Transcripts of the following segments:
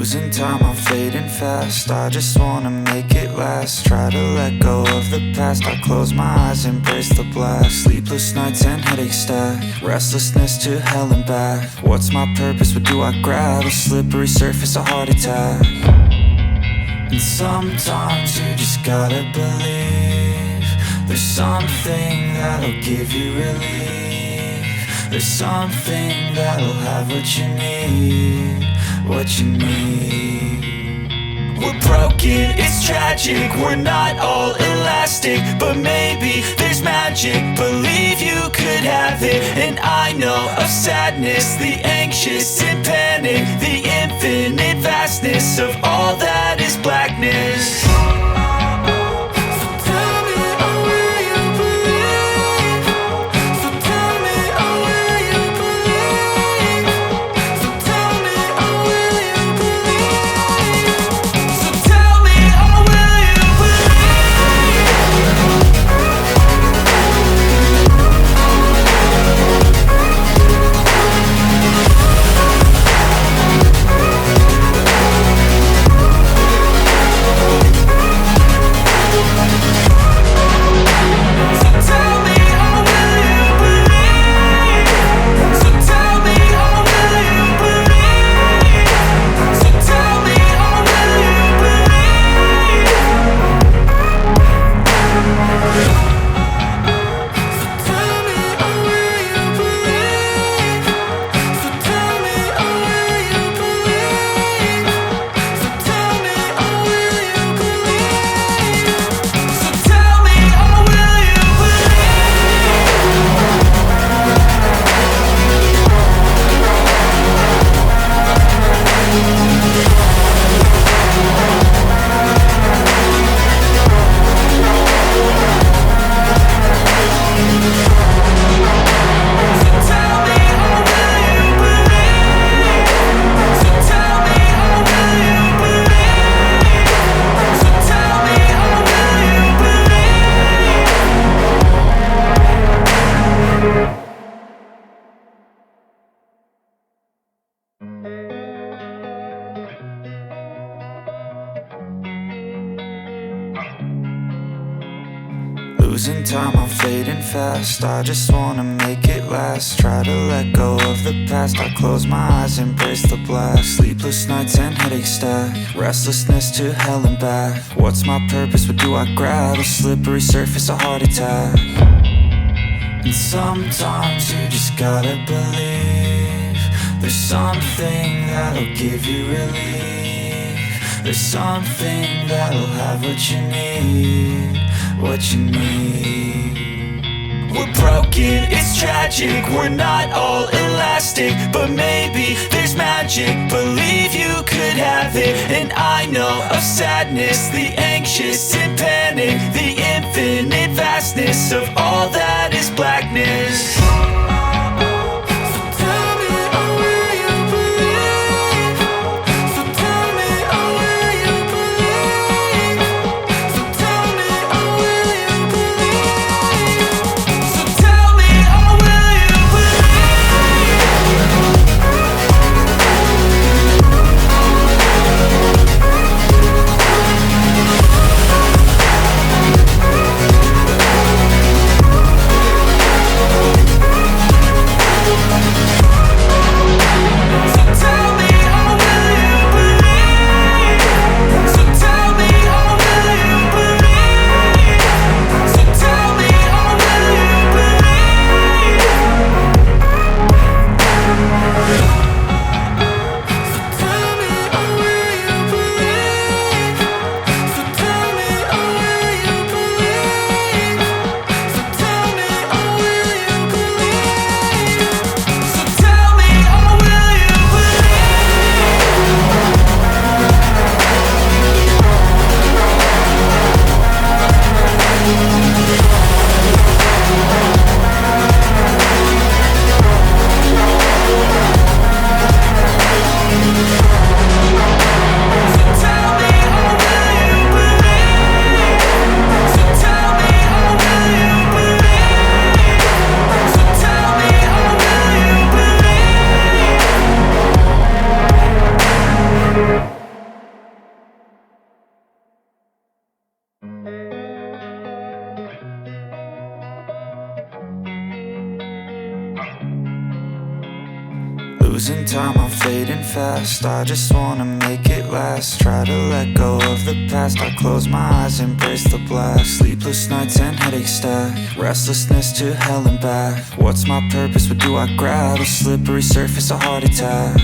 Losing time, I'm fading fast. I just wanna make it last. Try to let go of the past. I close my eyes, embrace the blast. Sleepless nights and headaches stack. Restlessness to hell and back. What's my purpose? What do I grab? A slippery surface, a heart attack. And sometimes you just gotta believe there's something that'll give you relief. There's something that'll have what you need, what you need. We're broken, it's tragic, we're not all elastic, but maybe there's magic. Believe you could have it, and I know of sadness, the anxious and panic, the infinite vastness of all that is blackness. Losing time, I'm fading fast. I just wanna make it last. Try to let go of the past. I close my eyes, embrace the blast. Sleepless nights and headaches stack. Restlessness to hell and back. What's my purpose? What do I grab? A slippery surface, a heart attack. And sometimes you just gotta believe there's something that'll give you relief. There's something that'll have what you need, what you need. We're broken, it's tragic, we're not all elastic, but maybe there's magic. Believe you could have it, and I know of sadness, the anxious and panic, the infinite vastness of all that is blackness. losing time, I'm fading fast. I just wanna make it last. Try to let go of the past. I close my eyes, embrace the blast. Sleepless nights and headache stack. Restlessness to hell and back. What's my purpose? What do I grab? A slippery surface, a heart attack.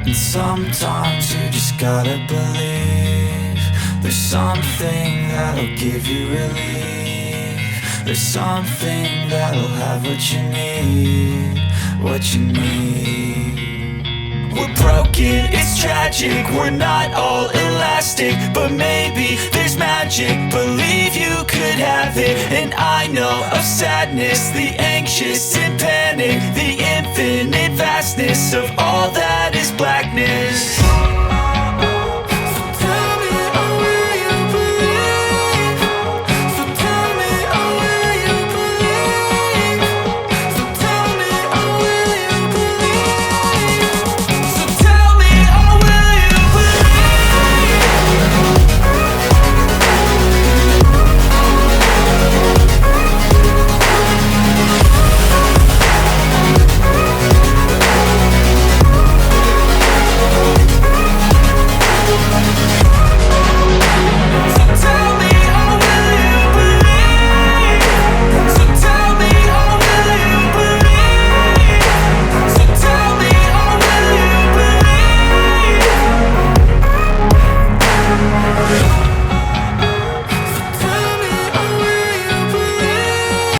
And sometimes you just gotta believe there's something that'll give you relief. There's something that'll have what you need, what you need. We're broken, it's tragic, we're not all elastic, but maybe there's magic, believe you could have it. And I know of sadness, the anxious and panic, the infinite vastness of all that is blackness.